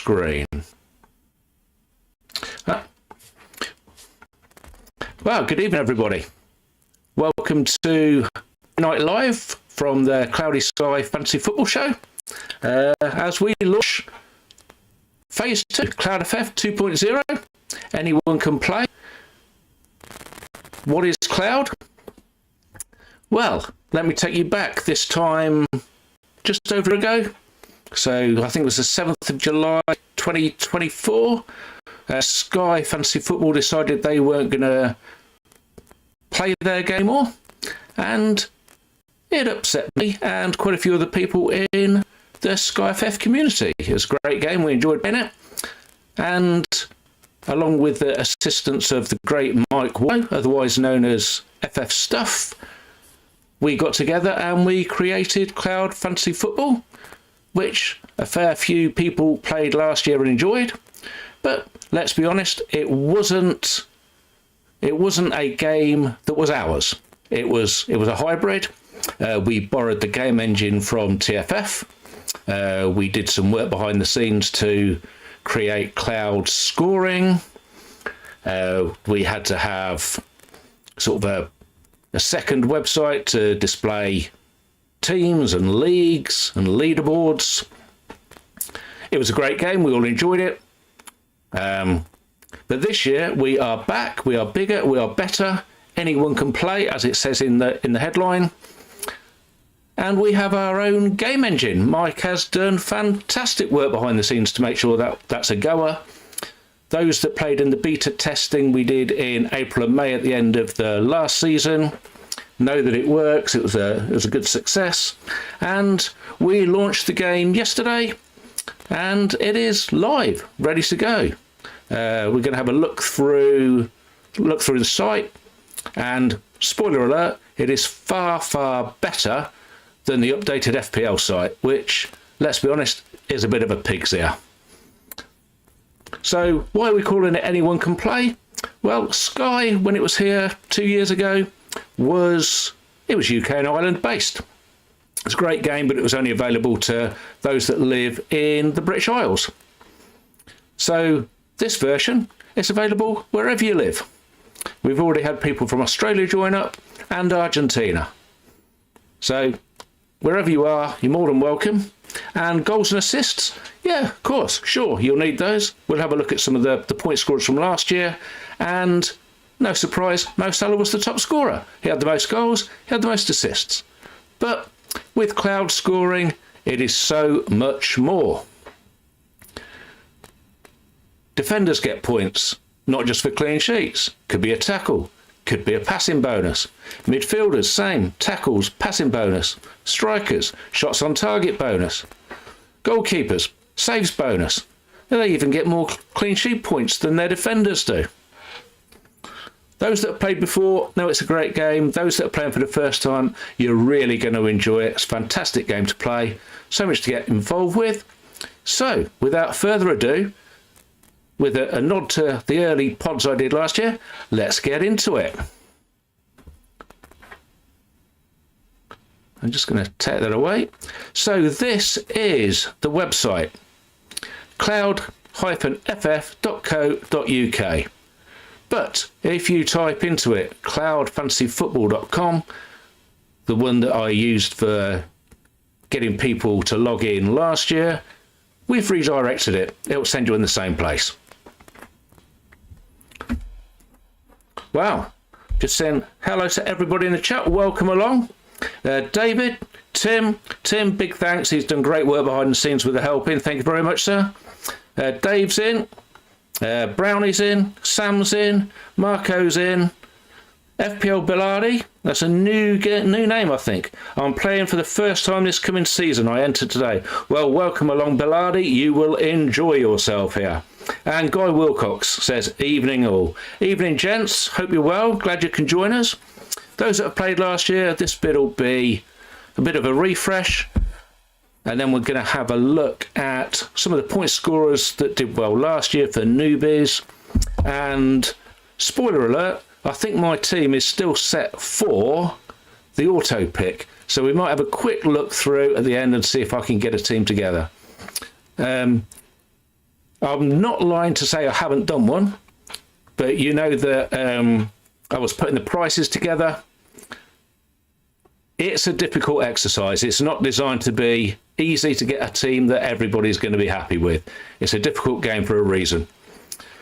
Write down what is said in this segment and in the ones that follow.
screen. Well, good evening, everybody. Welcome to Night Live from the Cloudy Sky Fantasy Football Show. As we launch Phase 2, Cloud FF 2.0. Anyone can play. What is Cloud? Well, let me take you back this time just over ago. So I think it was the 7th of July 2024. Sky Fantasy Football decided they weren't going to play their game more, and it upset me and quite a few other people in the Sky FF community. It was a great game, we enjoyed playing it, and along with the assistance of the great Mike Wallow, otherwise known as FF Stuff, we got together and we created Cloud Fantasy Football, which a fair few people played last year and enjoyed. But let's be honest, it wasn't a game that was ours. It was a hybrid. We borrowed the game engine from TFF. We did some work behind the scenes to create Cloud scoring. We had to have sort of a second website to display teams and leagues and leaderboards. It was a great game. We all enjoyed it. But this year we are back. We are bigger. We are better. Anyone can play, as it says in the headline. And we have our own game engine. Mike has done fantastic work behind the scenes to make sure that that's a goer. Those that played in the beta testing we did in April and May at the end of the last season know that it works. It was a good success. And we launched the game yesterday, and it is live, ready to go. We're going to have a look through the site, and spoiler alert, it is far, far better than the updated FPL site, which, let's be honest, is a bit of a pig's ear. So why are we calling it Anyone Can Play? Well, Sky, when it was here 2 years ago, was UK and Ireland based. It's a great game, but it was only available to those that live in the British Isles. So this version is available wherever you live. We've already had people from Australia join up and Argentina. So wherever you are, you're more than welcome. And goals and assists, yeah, of course, sure, you'll need those. We'll have a look at some of the point scorers from last year, and no surprise, Mo Salah was the top scorer. He had the most goals, he had the most assists. But with Cloud scoring, it is so much more. Defenders get points, not just for clean sheets. Could be a tackle, could be a passing bonus. Midfielders, same, tackles, passing bonus. Strikers, shots on target bonus. Goalkeepers, saves bonus. And they even get more clean sheet points than their defenders do. Those that have played before know it's a great game. Those that are playing for the first time, you're really going to enjoy it. It's a fantastic game to play. So much to get involved with. So, without further ado, with a nod to the early pods I did last year, let's get into it. I'm just going to take that away. So this is the website, cloud-ff.co.uk. But if you type into it, cloudfantasyfootball.com, the one that I used for getting people to log in last year, we've redirected it. It will send you in the same place. Wow, just saying hello to everybody in the chat. Welcome along. David, Tim, big thanks. He's done great work behind the scenes with the helping. Thank you very much, sir. Dave's in. Brownie's in. Sam's in. Marco's in. FPL Bilardi, that's a new name, I think. I'm playing for the first time this coming season. I entered today. Well, welcome along, Bilardi. You will enjoy yourself here. And Guy Wilcox says, evening all. Evening, gents. Hope you're well. Glad you can join us. Those that have played last year, this bit will be a bit of a refresh. And then we're going to have a look at some of the point scorers that did well last year for newbies. And spoiler alert, I think my team is still set for the auto pick. So we might have a quick look through at the end and see if I can get a team together. I'm not lying to say I haven't done one, but you know that I was putting the prices together. It's a difficult exercise. It's not designed to be easy to get a team that everybody's going to be happy with. It's a difficult game for a reason.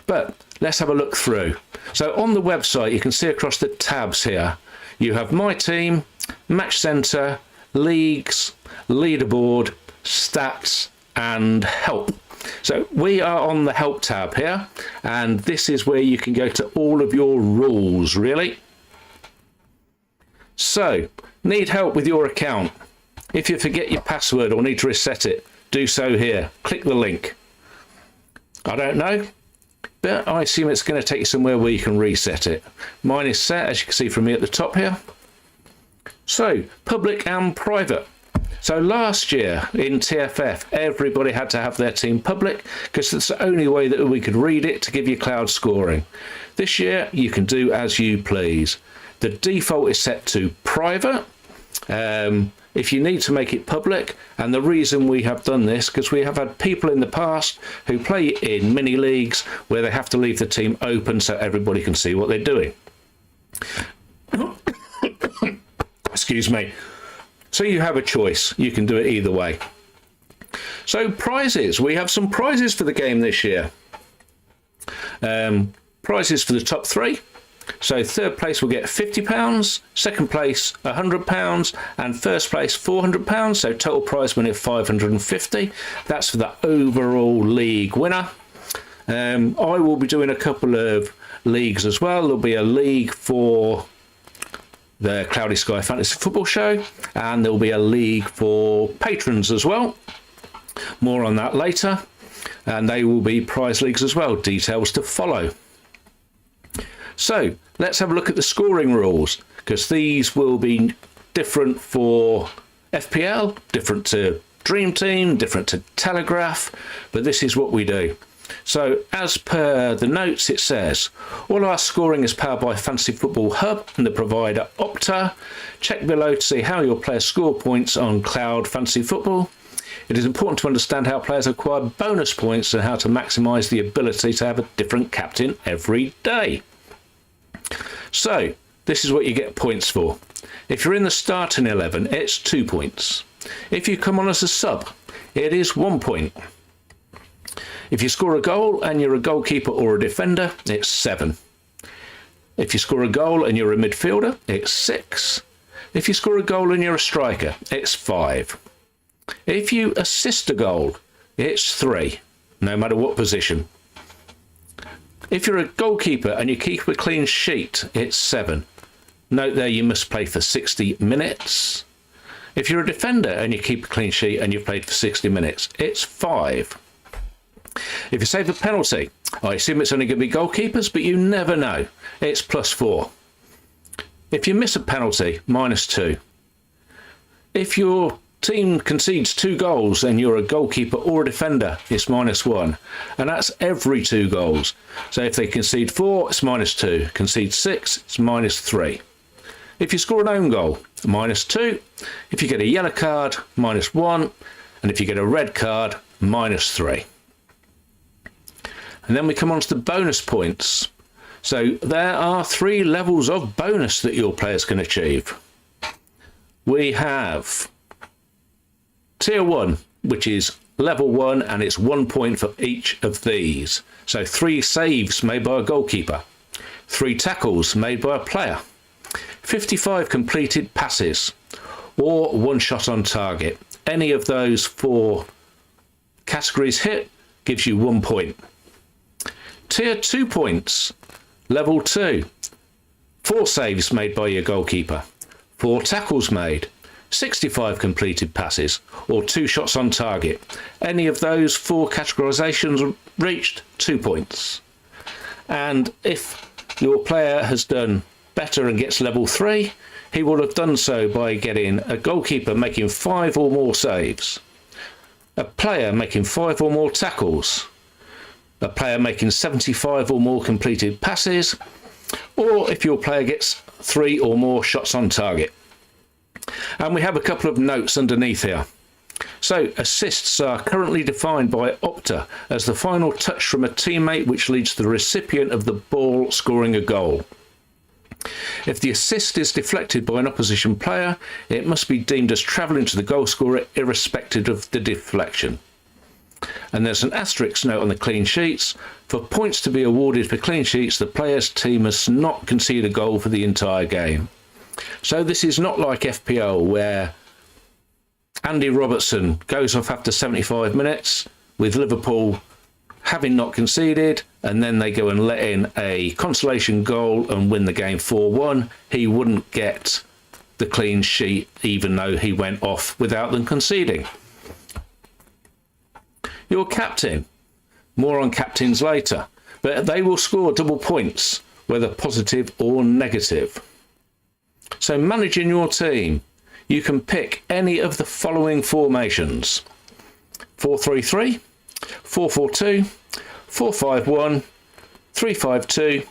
But let's have a look through. So on the website, you can see across the tabs here, you have My Team, Match Center, Leagues, Leaderboard, Stats, and Help. So we are on the Help tab here, and this is where you can go to all of your rules, really. So, need help with your account? If you forget your password or need to reset it, do so here. Click the link. I don't know, but I assume it's going to take you somewhere where you can reset it. Mine is set, as you can see from me at the top here. So, public and private. So last year in TFF, everybody had to have their team public because it's the only way that we could read it to give you cloud scoring. This year, you can do as you please. The default is set to private. If you need to make it public, and the reason we have done this, because we have had people in the past who play in mini leagues where they have to leave the team open so everybody can see what they're doing. Excuse me. So you have a choice. You can do it either way. So prizes. We have some prizes for the game this year. Prizes for the top three. So third place will get £50, second place £100, and first place £400. So total prize money of £550. That's for the overall league winner. I will be doing a couple of leagues as well. There'll be a league for the Cloudy Sky Fantasy Football Show, and there'll be a league for patrons as well. More on that later. And they will be prize leagues as well. Details to follow. So let's have a look at the scoring rules, because these will be different for FPL, different to Dream Team, different to Telegraph, but this is what we do. So as per the notes, it says, all our scoring is powered by Fantasy Football Hub and the provider Opta. Check below to see how your players score points on Cloud Fantasy Football. It is important to understand how players acquire bonus points and how to maximise the ability to have a different captain every day. So, this is what you get points for. If you're in the starting 11, it's 2 points. If you come on as a sub, it is 1 point. If you score a goal and you're a goalkeeper or a defender, it's 7. If you score a goal and you're a midfielder, it's 6. If you score a goal and you're a striker, it's 5. If you assist a goal, it's 3, no matter what position. If you're a goalkeeper and you keep a clean sheet, it's 7. Note there you must play for 60 minutes. If you're a defender and you keep a clean sheet and you've played for 60 minutes, it's 5. If you save a penalty, I assume it's only going to be goalkeepers, but you never know. It's +4. If you miss a penalty, -2. If your team concedes 2 goals and you're a goalkeeper or a defender, it's -1. And that's every 2 goals. So if they concede 4, it's -2. Concede 6, it's -3. If you score an own goal, -2. If you get a yellow card, -1. And if you get a red card, -3. And then we come on to the bonus points. So there are 3 levels of bonus that your players can achieve. We have Tier 1, which is level 1, and it's 1 point for each of these. So 3 saves made by a goalkeeper, 3 tackles made by a player, 55 completed passes, or 1 shot on target. Any of those 4 categories hit gives you 1 point. Tier 2 points, level 2, 4 saves made by your goalkeeper, 4 tackles made, 65 completed passes, or 2 shots on target. Any of those 4 categorizations reached 2 points. And if your player has done better and gets level 3, he will have done so by getting a goalkeeper making 5 or more saves, a player making 5 or more tackles, a player making 75 or more completed passes, or if your player gets 3 or more shots on target. And we have a couple of notes underneath here. So assists are currently defined by Opta as the final touch from a teammate which leads to the recipient of the ball scoring a goal. If the assist is deflected by an opposition player, it must be deemed as travelling to the goal scorer irrespective of the deflection. And there's an asterisk note on the clean sheets. For points to be awarded for clean sheets, the player's team must not concede a goal for the entire game. So this is not like FPL where Andy Robertson goes off after 75 minutes with Liverpool having not conceded, and then they go and let in a consolation goal and win the game 4-1. He wouldn't get the clean sheet even though he went off without them conceding. Your captain, more on captains later, but they will score double points, whether positive or negative. So managing your team, you can pick any of the following formations: 4-3-3, 4-4-2, 4-5-1, 3-5-2,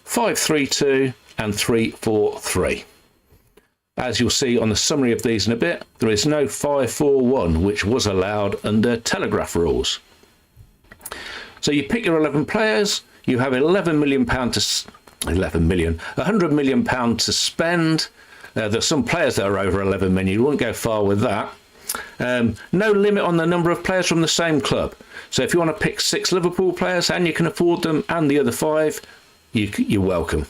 5-3-2 and 3-4-3. As you'll see on the summary of these in a bit, there is no 5-4-1 which was allowed under Telegraph rules. So you pick your 11 players, you have £100 million to spend. There's some players that are over 11 million, you wouldn't go far with that. No limit on the number of players from the same club. So if you want to pick 6 Liverpool players and you can afford them and the other 5, you're welcome.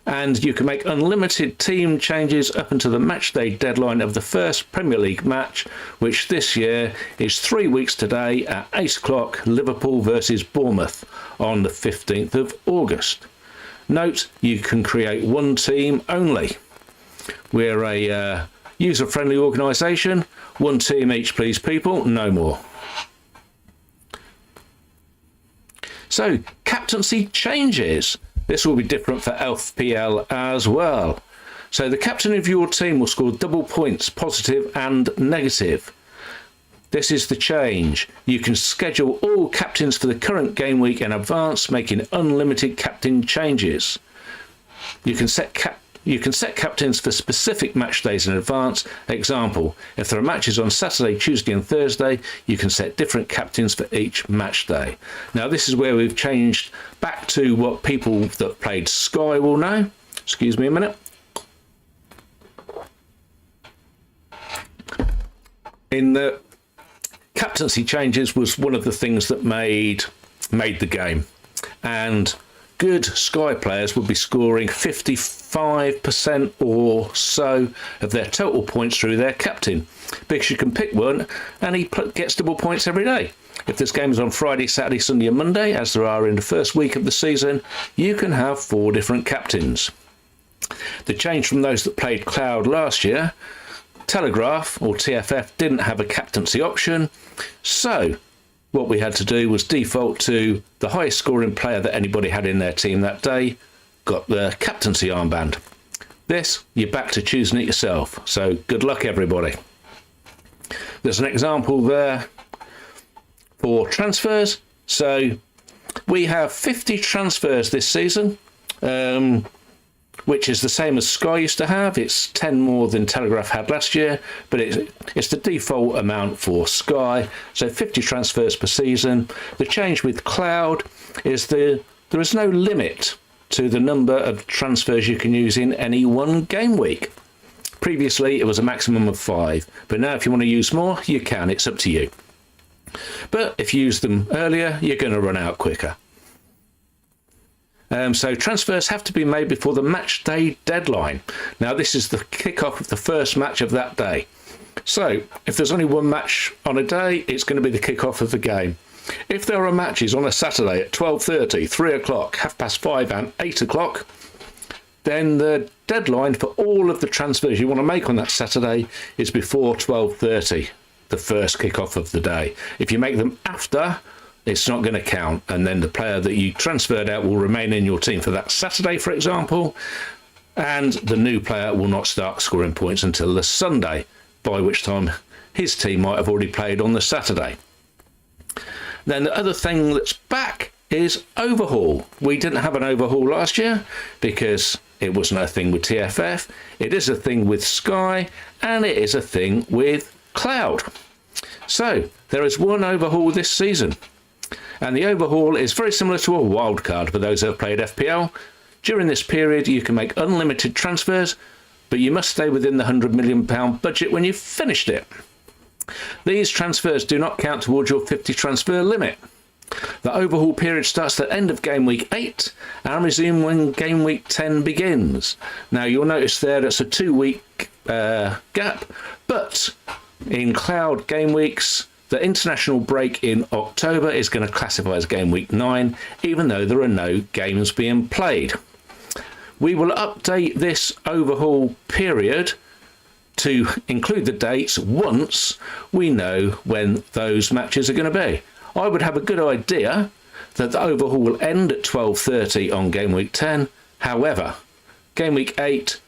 And you can make unlimited team changes up until the match day deadline of the first Premier League match, which this year is 3 weeks today at 8 o'clock, Liverpool versus Bournemouth on the 15th of August. Note, you can create one team only. We're a user-friendly organisation. One team each, please, people, no more. So, captaincy changes. This will be different for FPL as well. So the captain of your team will score double points, positive and negative. This is the change. You can schedule all captains for the current game week in advance, making unlimited captain changes. You can set captains for specific match days in advance. Example, if there are matches on Saturday, Tuesday and Thursday, you can set different captains for each match day. Now this is where we've changed back to what people that played Sky will know. Excuse me a minute. In the captaincy changes was one of the things that made the game. And good Sky players would be scoring 55% or so of their total points through their captain, because you can pick one and he gets double points every day. If this game is on Friday, Saturday, Sunday and Monday, as there are in the first week of the season, you can have 4 different captains. The change from those that played Cloud last year, Telegraph or TFF didn't have a captaincy option, so what we had to do was default to the highest scoring player that anybody had in their team that day, got the captaincy armband. This, you're back to choosing it yourself. So good luck, everybody. There's an example there for transfers. So we have 50 transfers this season, which is the same as Sky used to have. It's 10 more than Telegraph had last year, but it's the default amount for Sky. So 50 transfers per season. The change with Cloud is there is no limit to the number of transfers you can use in any one game week. Previously, it was a maximum of 5, but now if you want to use more, you can. It's up to you. But if you use them earlier, you're going to run out quicker. So transfers have to be made before the match day deadline. Now this is the kick-off of the first match of that day. So if there's only one match on a day, it's going to be the kick-off of the game. If there are matches on a Saturday at 12:30, 3 o'clock, 5:30 and 8 o'clock, then the deadline for all of the transfers you want to make on that Saturday is before 12:30, the first kick-off of the day. If you make them after, it's not going to count, and then the player that you transferred out will remain in your team for that Saturday, for example, and the new player will not start scoring points until the Sunday, by which time his team might have already played on the Saturday. Then the other thing that's back is overhaul. We didn't have an overhaul last year because it wasn't a thing with TFF. It is a thing with Sky, and it is a thing with Cloud. So there is one overhaul this season, and the overhaul is very similar to a wildcard for those who have played FPL. During this period, you can make unlimited transfers, but you must stay within the £100 million budget when you've finished it. These transfers do not count towards your 50 transfer limit. The overhaul period starts at the end of game week 8 and resumes when game week 10 begins. Now you'll notice there that's a 2-week gap, but in Cloud game weeks, the international break in October is going to classify as game week 9, even though there are no games being played. We will update this overhaul period to include the dates once we know when those matches are going to be. I would have a good idea that the overhaul will end at 12:30 on game week 10. However, game week 8,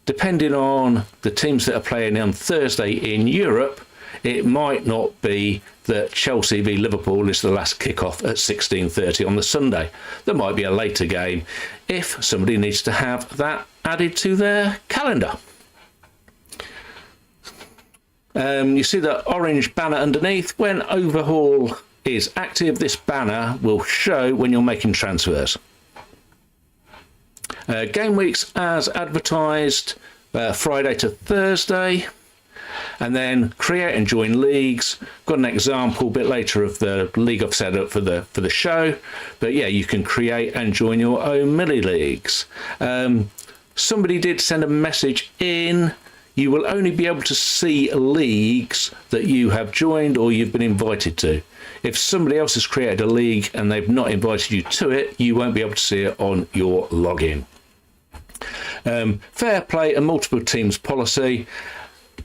depending on the teams that are playing on Thursday in Europe, it might not be that Chelsea v Liverpool is the last kickoff at 16:30 on the Sunday. There might be a later game if somebody needs to have that added to their calendar. You see the orange banner underneath. When overhaul is active, this banner will show when you're making transfers. Game weeks as advertised, Friday to Thursday, and then create and join leagues. Got an example a bit later of the league I've set up for the show, but yeah, you can create and join your own mini leagues. Somebody did send a message in. You will only be able to see leagues that you have joined or you've been invited to. If somebody else has created a league and they've not invited you to it, you won't be able to see it on your login. Fair play and multiple teams policy.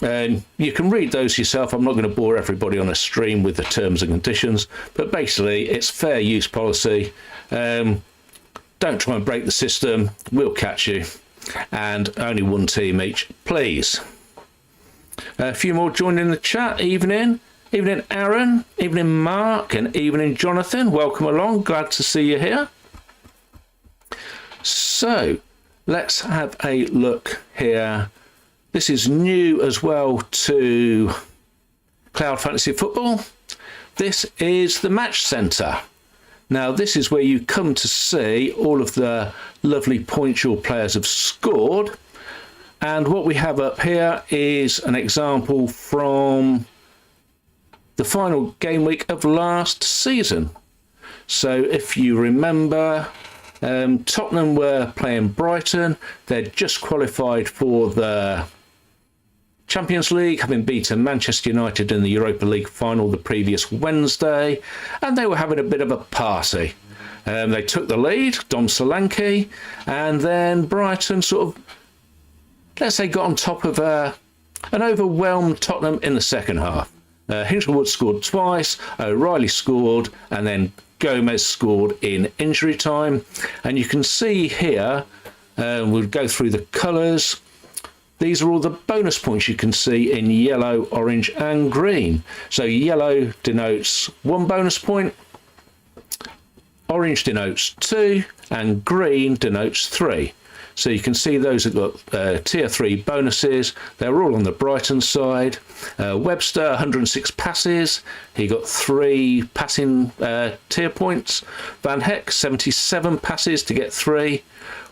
You can read those yourself. I'm not going to bore everybody on a stream with the terms and conditions, but basically it's fair use policy. Don't try and break the system. We'll catch you. And only one team each, please. A few more joined in the chat. Evening Aaron, evening Mark, and evening Jonathan. Welcome along, glad to see you here. So let's have a look here. This is new as well to Cloud Fantasy Football. This is the Match Centre. Now, this is where you come to see all of the lovely points your players have scored. And what we have up here is an example from the final game week of last season. So if you remember, Tottenham were playing Brighton. They'd just qualified for the Champions League, having beaten Manchester United in the Europa League final the previous Wednesday, and they were having a bit of a party. They took the lead, Dom Solanke, and then Brighton sort of, let's say, got on top of an overwhelmed Tottenham in the second half. Hinchelwood scored twice, O'Reilly scored, and then Gomez scored in injury time. And you can see here, we'll go through the colours. These are all the bonus points you can see in yellow, orange and green. So yellow denotes 1 bonus point, orange denotes 2, and green denotes 3. So you can see those have got tier 3 bonuses. They're all on the Brighton side. Webster, 106 passes. He got 3 passing tier points. Van Heck, 77 passes to get 3.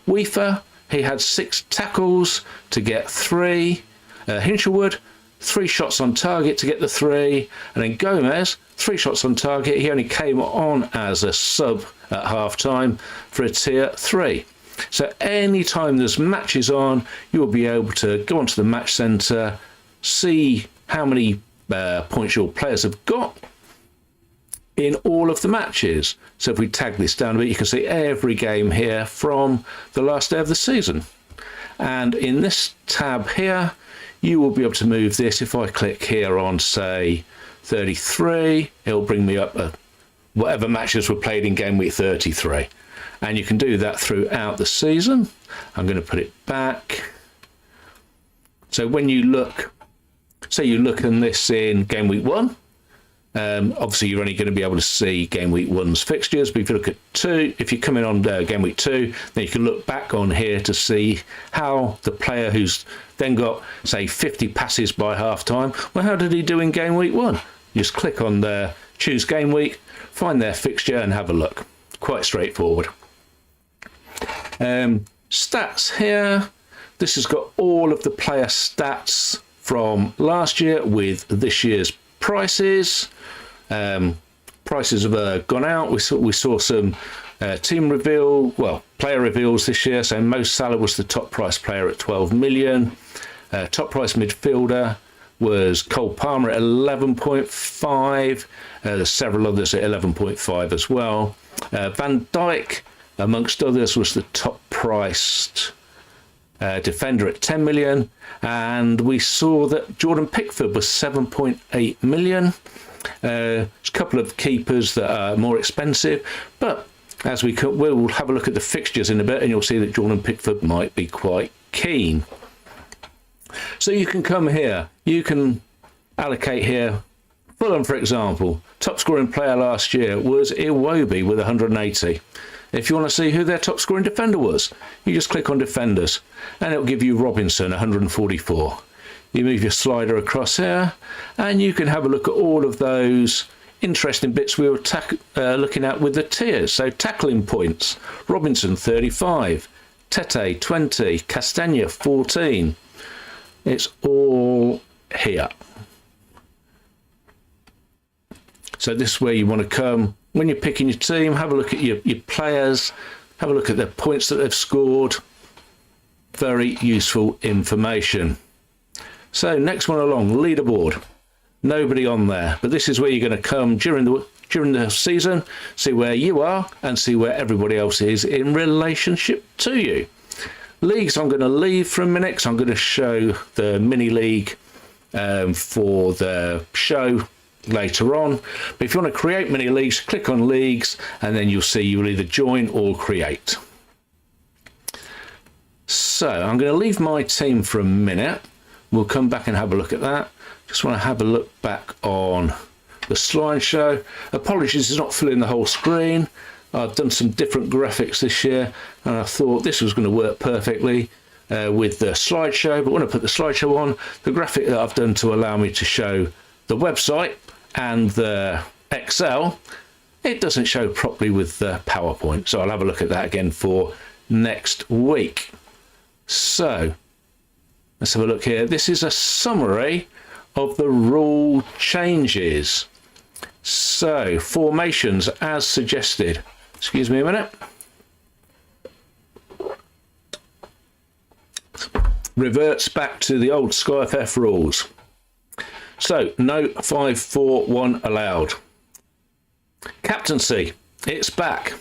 Weaver, he had 6 tackles to get 3. Hinchelwood, 3 shots on target to get the 3. And then Gomez, 3 shots on target. He only came on as a sub at half time for a tier 3. So anytime there's matches on, you will be able to go onto the Match Centre, see how many points your players have got in all of the matches. So if we tag this down a bit, you can see every game here from the last day of the season. And in this tab here, you will be able to move this. If I click here on, say, 33, it'll bring me up whatever matches were played in game week 33. And you can do that throughout the season. I'm going to put it back. So when you look, say you look at this in game week 1, Obviously, you're only going to be able to see Game Week 1's fixtures, but if you look at 2, if you come in on Game Week 2, then you can look back on here to see how the player who's then got, say, 50 passes by half-time, well, how did he do in Game Week 1? You just click on the choose Game Week, find their fixture and have a look. Quite straightforward. Stats here. This has got all of the player stats from last year with this year's prices. Prices have gone out. We saw some team reveal, player reveals this year. So Mo Salah was the top price player at 12 million. Top price midfielder was Cole Palmer at 11.5. There's several others at 11.5 as well. Van Dijk, amongst others, was the top priced defender at 10 million. And we saw that Jordan Pickford was 7.8 million. There's a couple of keepers that are more expensive, but as we'll have a look at the fixtures in a bit, and you'll see that Jordan Pickford might be quite keen. So you can come here, you can allocate here. Fulham, for example, top scoring player last year was Iwobi with 180. If you want to see who their top scoring defender was, you just click on defenders and it'll give you Robinson 144. You move your slider across here and you can have a look at all of those interesting bits we were looking at with the tiers. So tackling points, Robinson 35, Tete 20, Castagna 14. It's all here. So this is where you want to come. When you're picking your team, have a look at your players, have a look at the points that they've scored. Very useful information. So next one along, leaderboard. Nobody on there, but this is where you're going to come during the season, see where you are and see where everybody else is in relationship to you. Leagues I'm going to leave for a minute because I'm going to show the mini league for the show later on. But if you want to create mini leagues, click on leagues and then you'll see you'll either join or create. So I'm going to leave my team for a minute. We'll come back and have a look at that. Just want to have a look back on the slideshow. Apologies, it's not filling the whole screen. I've done some different graphics this year and I thought this was going to work perfectly with the slideshow. But when I put the slideshow on, the graphic that I've done to allow me to show the website and the Excel, it doesn't show properly with the PowerPoint. So I'll have a look at that again for next week. So let's have a look here. This is a summary of the rule changes. So formations as suggested. Excuse me a minute. Reverts back to the old SkyFF rules. So no 5-4-1 allowed. Captaincy, it's back.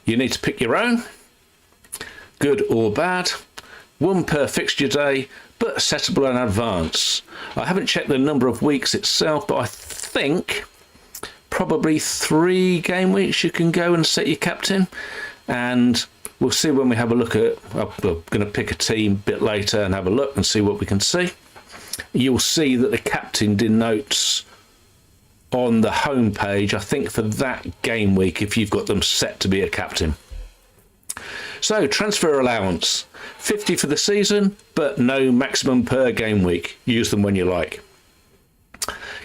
You need to pick your own, good or bad, one per fixture day, but settable in advance. I haven't checked the number of weeks itself, but I think probably 3 game weeks you can go and set your captain, and we'll see when we have a look at. I'm going to pick a team a bit later and have a look and see what we can see. You'll see that the captain denotes on the home page, I think for that game week, if you've got them set to be a captain. So transfer allowance, 50 for the season, but no maximum per game week. Use them when you like.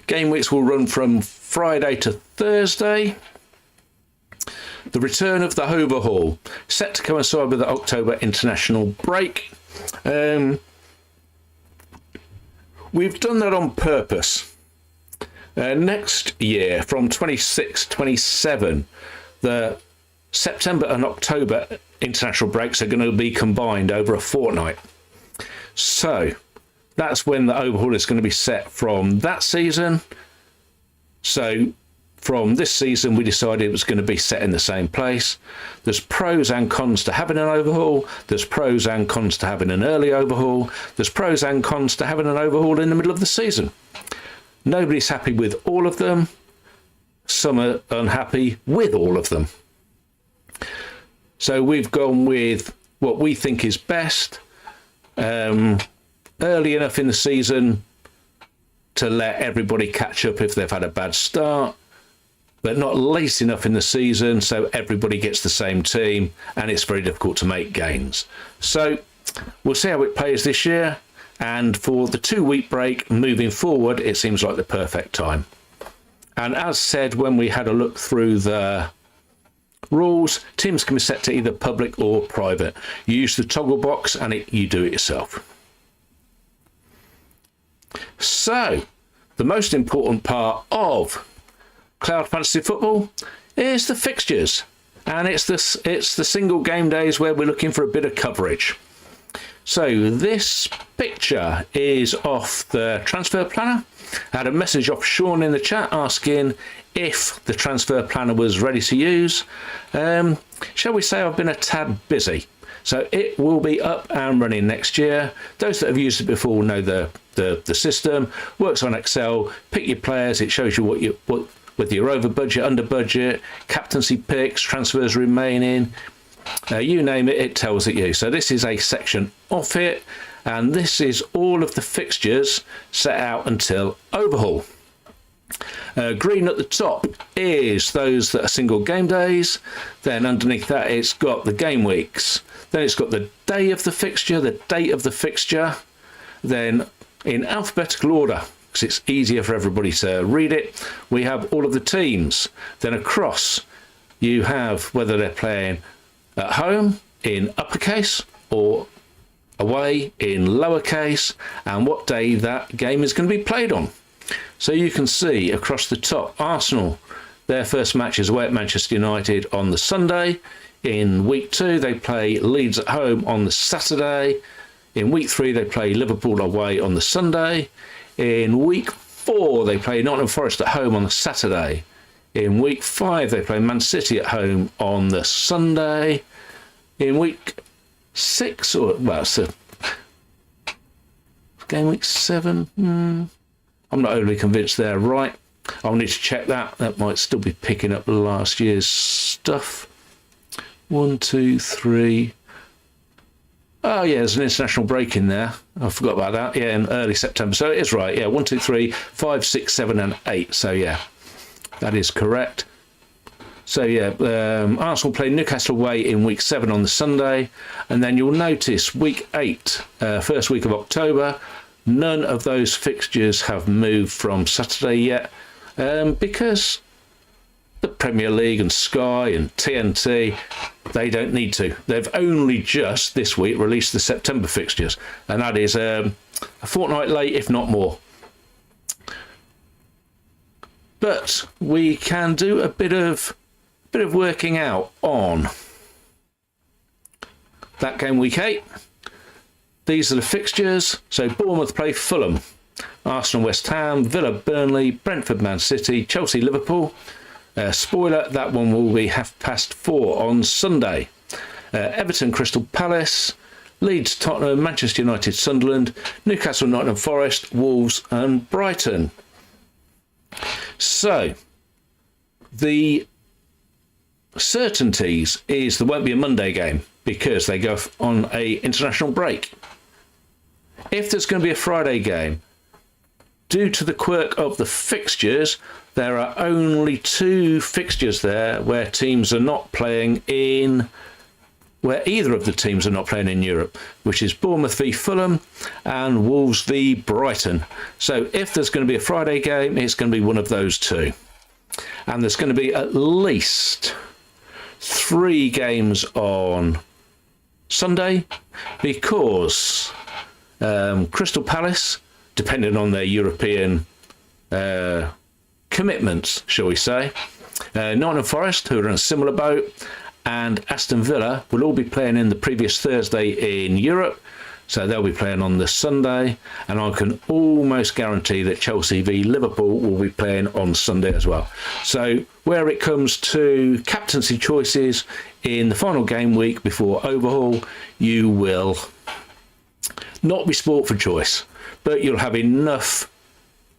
Game weeks will run from Friday to Thursday. The return of the overhaul, set to coincide with the October international break. We've done that on purpose. Next year, from 26-27, the September and October international breaks are going to be combined over a fortnight. So that's when the overhaul is going to be set from that season. So from this season, we decided it was going to be set in the same place. There's pros and cons to having an overhaul. There's pros and cons to having an early overhaul. There's pros and cons to having an overhaul in the middle of the season. Nobody's happy with all of them. Some are unhappy with all of them. So we've gone with what we think is best, early enough in the season to let everybody catch up if they've had a bad start, but not late enough in the season so everybody gets the same team, and it's very difficult to make gains. So we'll see how it plays this year, and for the 2-week break moving forward, it seems like the perfect time. And as said, when we had a look through the rules, teams can be set to either public or private. You use the toggle box and you do it yourself. So the most important part of Cloud Fantasy Football is the fixtures, and it's the single game days where we're looking for a bit of coverage. So this picture is off the transfer planner. I had a message off Sean in the chat asking if the transfer planner was ready to use. Shall we say I've been a tad busy. So it will be up and running next year. Those that have used it before will know the system. Works on Excel. Pick your players. It shows you what whether you're over budget, under budget, captaincy picks, transfers remaining. You name it, it tells it you. So this is a section off it, and this is all of the fixtures set out until overhaul. Green at the top is those that are single game days. Then underneath that it's got the game weeks. Then it's got the day of the fixture, the date of the fixture. Then in alphabetical order, because it's easier for everybody to read it, we have all of the teams. Then across you have whether they're playing at home in uppercase or away in lowercase, and what day that game is going to be played on. So you can see across the top, Arsenal, their first match is away at Manchester United on the Sunday. In week 2, they play Leeds at home on the Saturday. In week 3, they play Liverpool away on the Sunday. In week 4, they play Nottingham Forest at home on the Saturday. In week 5, they play Man City at home on the Sunday. In week 6, so game week 7, I'm not overly convinced they're right. I'll need to check that. That might still be picking up last year's stuff. 1, 2, 3. Oh yeah, there's an international break in there. I forgot about that. Yeah, in early September. So it is right. Yeah, 1, 2, 3, 5, 6, 7, and 8. So yeah, that is correct. So yeah, Arsenal play Newcastle away in week 7 on the Sunday, and then you'll notice week 8, first week of October, none of those fixtures have moved from Saturday yet, because the Premier League and Sky and TNT, they don't need to. They've only just this week released the September fixtures, and that is a fortnight late, if not more. But we can do a bit of working out on that game week 8. These are the fixtures. So Bournemouth play Fulham, Arsenal West Ham, Villa Burnley, Brentford Man City, Chelsea Liverpool. Spoiler, that one will be 4:30 on Sunday. Everton Crystal Palace, Leeds Tottenham, Manchester United Sunderland, Newcastle Nottingham Forest, Wolves and Brighton. So the certainties is there won't be a Monday game because they go on a international break. If there's going to be a Friday game, due to the quirk of the fixtures, there are only 2 fixtures there where teams are not playing in, where either of the teams are not playing in Europe, which is Bournemouth v Fulham and Wolves v Brighton. So if there's going to be a Friday game, it's going to be one of those 2. And there's going to be at least 3 games on Sunday, because Crystal Palace, depending on their European commitments, shall we say, Nottingham Forest, who are in a similar boat, and Aston Villa will all be playing in the previous Thursday in Europe, so they'll be playing on the Sunday, and I can almost guarantee that Chelsea v Liverpool will be playing on Sunday as well. So where it comes to captaincy choices in the final game week before overhaul, you will not be sport for choice, but you'll have enough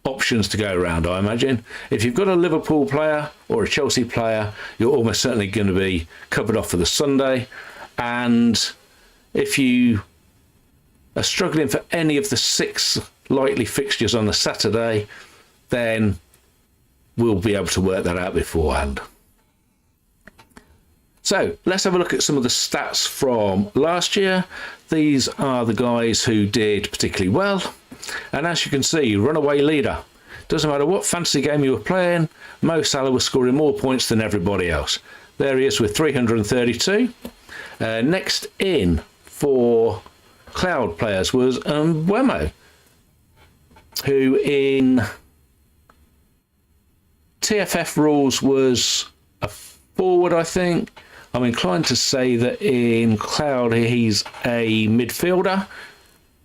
options to go around, I imagine. If you've got a Liverpool player or a Chelsea player, you're almost certainly going to be covered off for the Sunday. And if you are struggling for any of the 6 likely fixtures on the Saturday, then we'll be able to work that out beforehand. So let's have a look at some of the stats from last year. These are the guys who did particularly well. And as you can see, runaway leader. Doesn't matter what fantasy game you were playing, Mo Salah was scoring more points than everybody else. There he is with 332. Next in for Cloud players was Mbeumo, who in TFF rules was a forward, I think. I'm inclined to say that in Cloud he's a midfielder,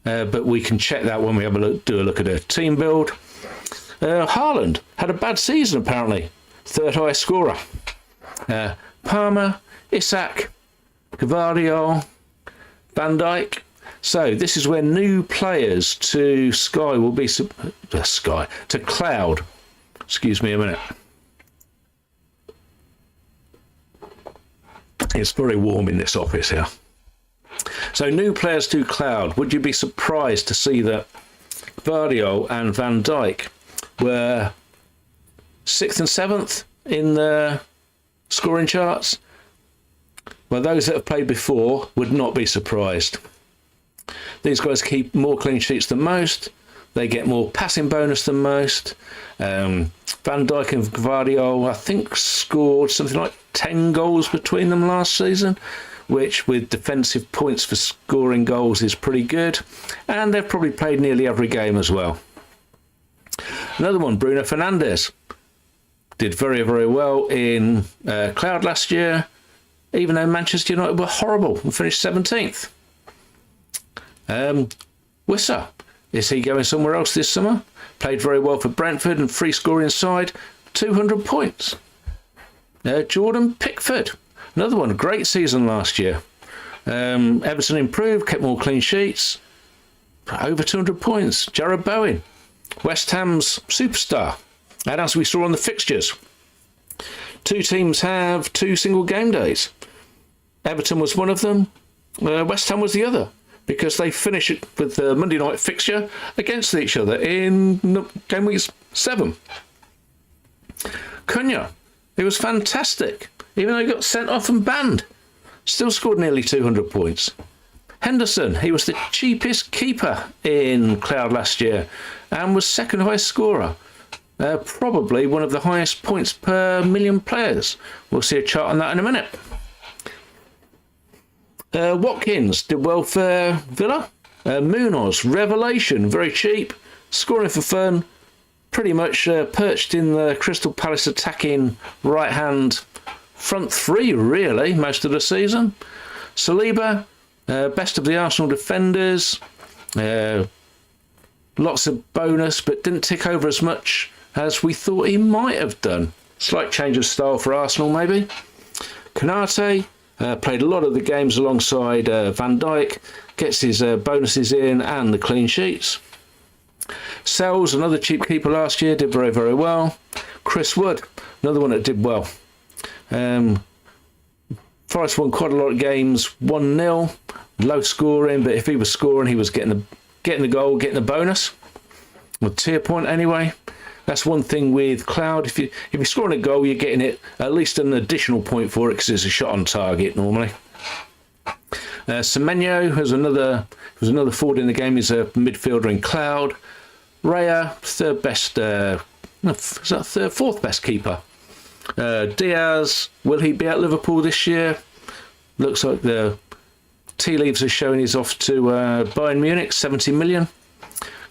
but we can check that when we have do a look at a team build. Haaland had a bad season apparently, third highest scorer. Palmer, Isak, Gvardiol, Van Dijk. So this is where new players to Sky will be to Cloud. Excuse me a minute. It's very warm in this office here. So new players to Cloud. Would you be surprised to see that Gvardiol and Van Dijk were 6th and 7th in the scoring charts? Well, those that have played before would not be surprised. These guys keep more clean sheets than most. They get more passing bonus than most. Van Dijk and Gvardiol, I think, scored something like 10 goals between them last season, which with defensive points for scoring goals is pretty good. And they've probably played nearly every game as well. Another one, Bruno Fernandes, did very, very well in Cloud last year, even though Manchester United were horrible and finished 17th. Wissa, is he going somewhere else this summer? Played very well for Brentford and free scoring side, 200 points. Jordan Pickford, another one, great season last year. Everton improved, kept more clean sheets, over 200 points. Jared Bowen, West Ham's superstar. And as we saw on the fixtures, two teams have 2 single game days. Everton was one of them, West Ham was the other, because they finish it with the Monday night fixture against each other in game week 7. Cunha, he was fantastic, even though he got sent off and banned. Still scored nearly 200 points. Henderson, he was the cheapest keeper in Cloud last year and was second highest scorer. Probably one of the highest points per million players. We'll see a chart on that in a minute. Watkins did well for Villa. Munoz, revelation, very cheap, scoring for fun, pretty much perched in the Crystal Palace attacking right-hand front three, really, most of the season. Saliba, best of the Arsenal defenders, lots of bonus, but didn't tick over as much as we thought he might have done. Slight change of style for Arsenal, maybe. Konate, played a lot of the games alongside Van Dijk, gets his bonuses in and the clean sheets. Sells, another cheap keeper last year, did very, very well. Chris Wood, another one that did well. Forest won quite a lot of games, 1-0, low scoring, but if he was scoring, he was getting the goal, getting the bonus. Or tier point anyway. That's one thing with Cloud. If you're scoring a goal, you're getting it at least an additional point for it because it's a shot on target normally. Semenyo was another forward in the game. He's a midfielder in Cloud. Raya, third best, fourth best keeper. Diaz, will he be at Liverpool this year? Looks like the tea leaves are showing he's off to Bayern Munich, 70 million.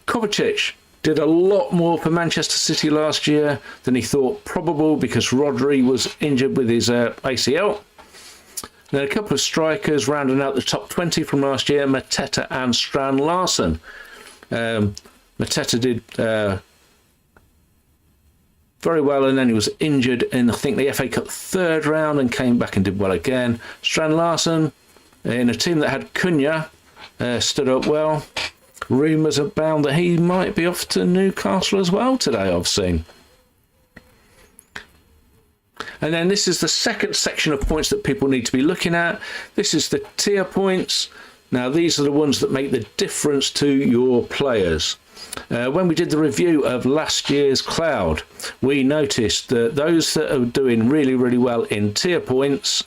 Kovacic did a lot more for Manchester City last year than he thought probable because Rodri was injured with his ACL. Then a couple of strikers rounding out the top 20 from last year, Mateta and Strand Larsen. Mateta did very well, and then he was injured in, I think, the FA Cup third round and came back and did well again. Strand Larsen, in a team that had Cunha, stood up well. Rumours abound that he might be off to Newcastle as well today, I've seen. And then this is the second section of points that people need to be looking at. This is the tier points. Now, these are the ones that make the difference to your players. when we did the review of last year's Cloud, we noticed that those that are doing really, really well in tier points,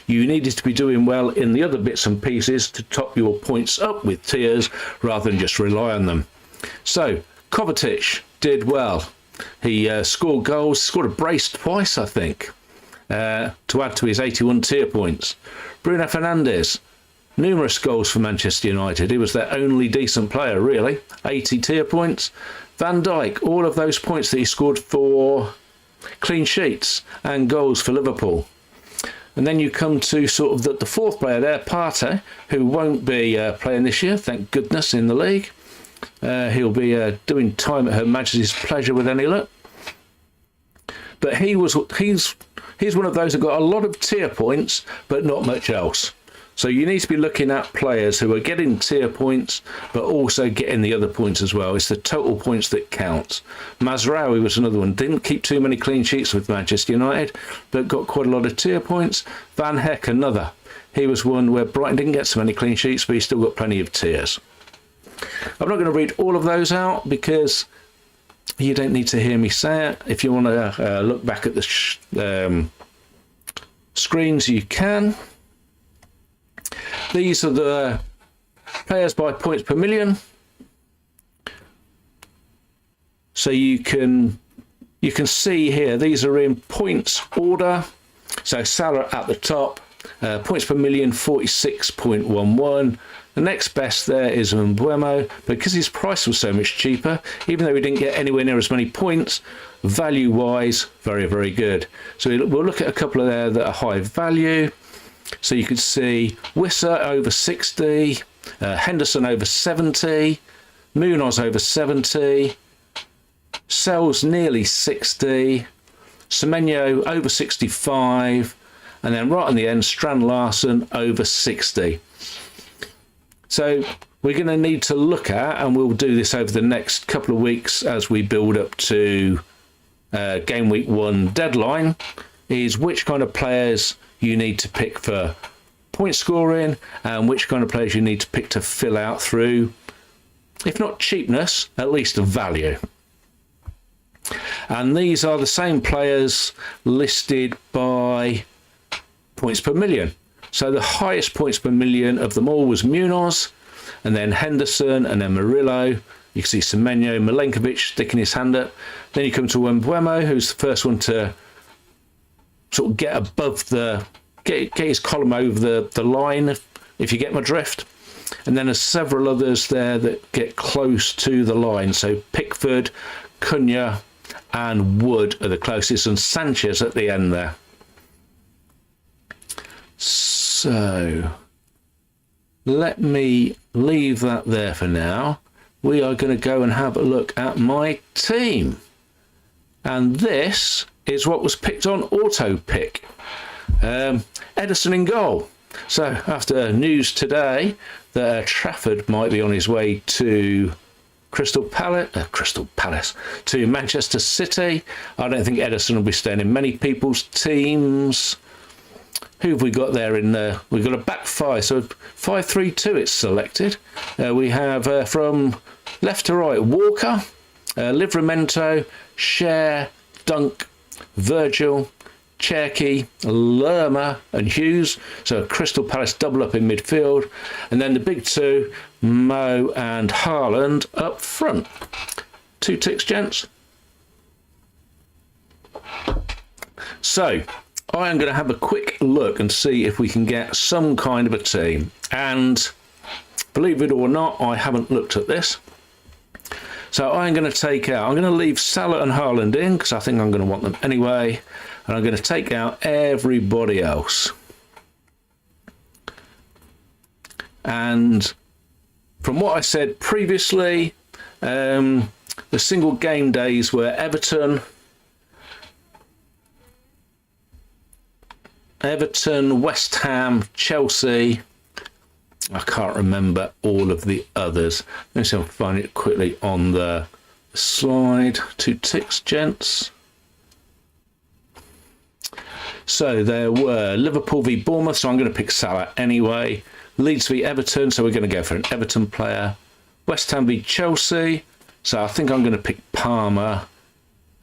you needed to be doing well in the other bits and pieces to top your points up with tiers rather than just rely on them. So Kovacic did well. He scored goals, scored a brace twice, I think, to add to his 81 tier points. Bruno Fernandes, numerous goals for Manchester United. He was their only decent player, really. 80 tier points. Van Dijk, all of those points that he scored for clean sheets and goals for Liverpool. And then you come to sort of the fourth player there, Partey, who won't be playing this year, thank goodness, in the league. He'll be doing time at Her Majesty's pleasure with any luck. But he's one of those that got a lot of tier points, but not much else. So you need to be looking at players who are getting tier points, but also getting the other points as well. It's the total points that counts. Mazraoui was another one. Didn't keep too many clean sheets with Manchester United, but got quite a lot of tier points. Van Heck, another. He was one where Brighton didn't get so many clean sheets, but he still got plenty of tiers. I'm not going to read all of those out because you don't need to hear me say it. If you want to look back at the screens, you can. These are the players by points per million. So you can see here, these are in points order. So Salah at the top, points per million, 46.11. The next best there is Mbeumo, because his price was so much cheaper, even though he didn't get anywhere near as many points, value-wise, very, very good. So we'll look at a couple of there that are high value. So you can see Wissa over 60, Henderson over 70, Munoz over 70, Sells nearly 60, Semenyo over 65, and then right on the end, Strand Larsen over 60. So we're going to need to look at, and we'll do this over the next couple of weeks as we build up to game week 1 deadline, is which kind of players you need to pick for point scoring and which kind of players you need to pick to fill out through, if not cheapness, at least value. And these are the same players listed by points per million. So the highest points per million of them all was Munoz, and then Henderson, and then Murillo. You can see Semenyo, Milenkovic sticking his hand up. Then you come to Mbeumo, who's the first one to sort of get above get his column over the line, if you get my drift. And then there's several others there that get close to the line. So Pickford, Cunha and Wood are the closest, and Sanchez at the end there. So let me leave that there for now. We are going to go and have a look at my team. And this is what was picked on auto pick. Ederson in goal. So after news today that Trafford might be on his way to Crystal Palace to Manchester City, I don't think Ederson will be staying in many people's teams. Who have we got there in there? We've got a back five, so 5-3-2 it's selected. We have from left to right Walker, Livramento, Cher, Dunk, Virgil, Cherky, Lerma and Hughes. So Crystal Palace double up in midfield. And then the big two, Mo and Haaland up front. 2 ticks, gents. So I am going to have a quick look and see if we can get some kind of a team. And believe it or not, I haven't looked at this. So I'm going to leave Salah and Haaland in because I think I'm going to want them anyway. And I'm going to take out everybody else. And from what I said previously, the single game days were Everton, West Ham, Chelsea. I can't remember all of the others. Let me see if I can find it quickly on the slide. 2 ticks, gents. So there were Liverpool v Bournemouth, so I'm going to pick Salah anyway. Leeds v Everton, so we're going to go for an Everton player. West Ham v Chelsea, So I think I'm going to pick Palmer,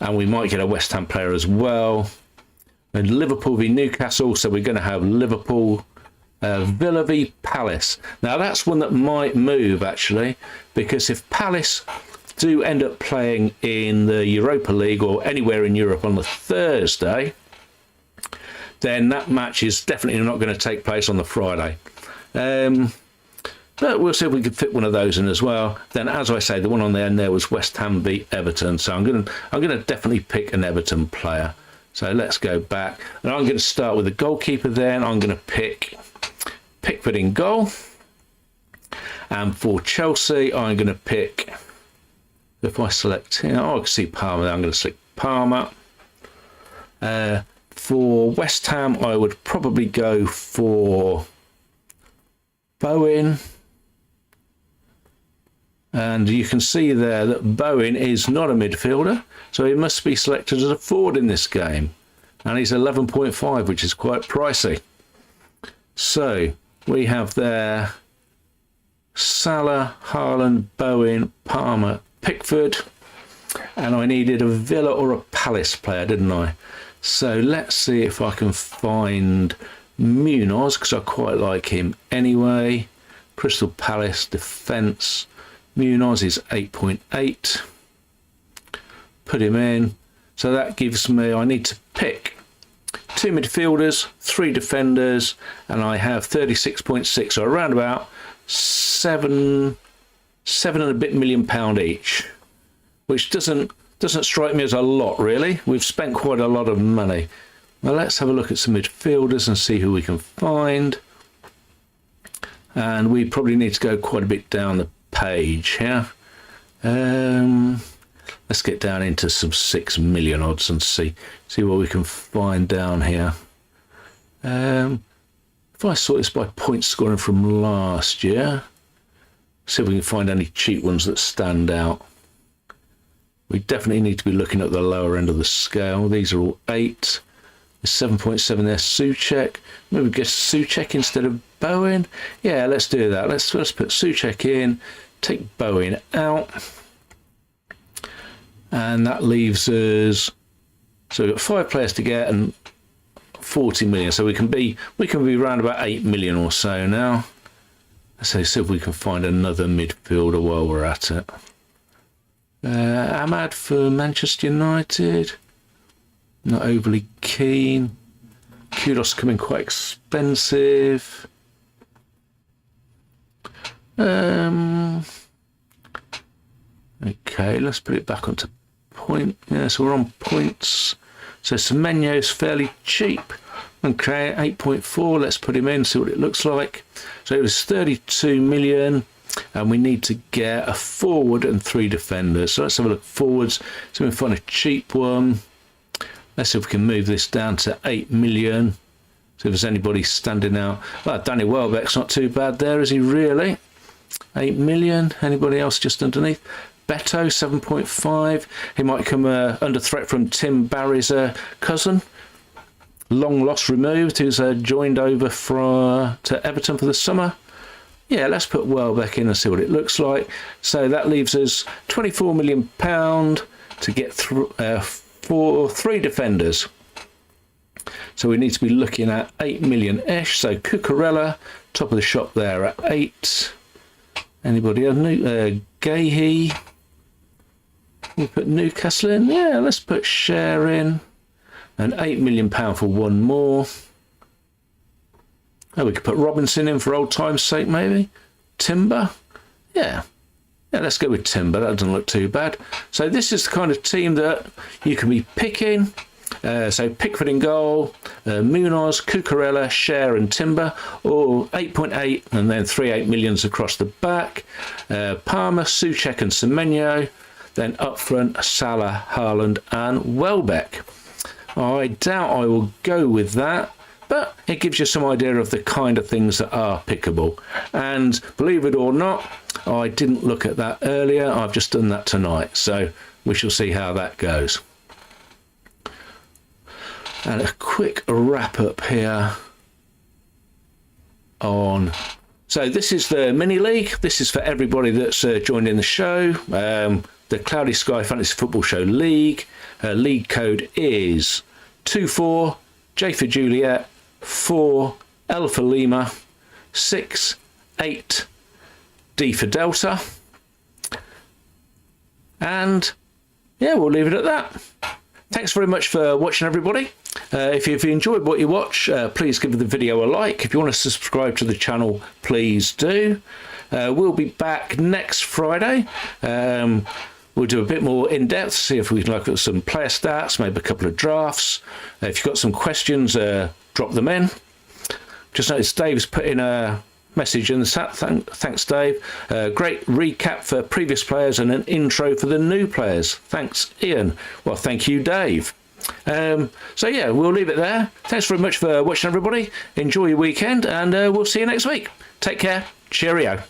and we might get a West Ham player as well. And Liverpool v Newcastle, so we're going to have Liverpool, Villa v Palace. Now that's one that might move actually, because if Palace do end up playing in the Europa League or anywhere in Europe on the Thursday, then that match is definitely not going to take place on the Friday. But we'll see if we can fit one of those in as well. Then, as I say, the one on the end there was West Ham v Everton. So I'm going to definitely pick an Everton player. So let's go back, and I'm going to start with the goalkeeper. Then I'm going to pick Pickford in goal, and for Chelsea, I'm going to pick. If I select here, I can see Palmer. I'm going to select Palmer. For West Ham, I would probably go for Bowen. And you can see there that Bowen is not a midfielder, so he must be selected as a forward in this game. And he's 11.5, which is quite pricey. So we have there Salah, Haaland, Bowen, Palmer, Pickford. And I needed a Villa or a Palace player, didn't I? So let's see if I can find Munoz, because I quite like him anyway. Crystal Palace defence. Munoz is 8.8. Put him in. So that gives me, I need to pick 2 midfielders, 3 defenders, and I have 36.6, so around about seven and a bit million each, which doesn't strike me as a lot really. We've spent quite a lot of money. Well, let's have a look at some midfielders and see who we can find. And we probably need to go quite a bit down the page here. Let's get down into some 6 million odds and see what we can find down here. If I sort this by points scoring from last year, see if we can find any cheap ones that stand out. We definitely need to be looking at the lower end of the scale. These are all 8. There's 7.7 there. Souček. Maybe get Souček instead of Bowen. Yeah, let's do that. Let's put Souček in, take Bowen out. And that leaves us, so we've got 5 players to get and 40 million. So we can be around about 8 million or so now. So see if we can find another midfielder while we're at it. Ahmad for Manchester United. Not overly keen. Kudos coming quite expensive. Okay, let's put it back onto point. Yeah, so we're on points. So Semenyo is fairly cheap. Okay, 8.4. Let's put him in, see what it looks like. So it was 32 million, and we need to get a forward and 3 defenders. So let's have a look at forwards. So we can find a cheap one. Let's see if we can move this down to 8 million. See if there's anybody standing out. Well, Danny Welbeck's not too bad there, is he really? 8 million. Anybody else just underneath? Beto, 7.5. He might come under threat from Tim Barry's cousin. Long lost removed, who's joined over to Everton for the summer. Yeah, let's put Welbeck in and see what it looks like. So that leaves us £24 million to get through for 3 defenders. So we need to be looking at 8 million-ish. So Cucurella, top of the shop there at 8. Anybody else? Gahey. We put Newcastle in. Yeah, let's put Share in. And £8 million for one more. Oh, we could put Robinson in for old time's sake, maybe. Timber. Yeah, let's go with Timber. That doesn't look too bad. So this is the kind of team that you can be picking. So Pickford in goal, Munoz, Cucurella, Share and Timber, or 8.8 and then 3 millions across the back. Palmer, Souček and Semenyo. Then up front, Salah, Haaland and Welbeck. I doubt I will go with that, but it gives you some idea of the kind of things that are pickable. And believe it or not, I didn't look at that earlier. I've just done that tonight, so we shall see how that goes. And a quick wrap up here on. So this is the mini league. This is for everybody that's joined in the show. the Cloudy Sky Fantasy Football Show League. League code is 24 J for Juliet 4 L for Lima 6 8 D for Delta. And yeah, we'll leave it at that. Thanks very much for watching, everybody. If you've enjoyed what you watch, please give the video a like. If you want to subscribe to the channel, please do. We'll be back next Friday. We'll do a bit more in-depth, see if we can look at some player stats, maybe a couple of drafts. If you've got some questions, drop them in. Just noticed Dave's put in a message in the chat. Thanks, Dave. Great recap for previous players and an intro for the new players. Thanks, Ian. Well, thank you, Dave. So yeah, we'll leave it there. Thanks very much for watching, everybody. Enjoy your weekend, and we'll see you next week. Take care. Cheerio.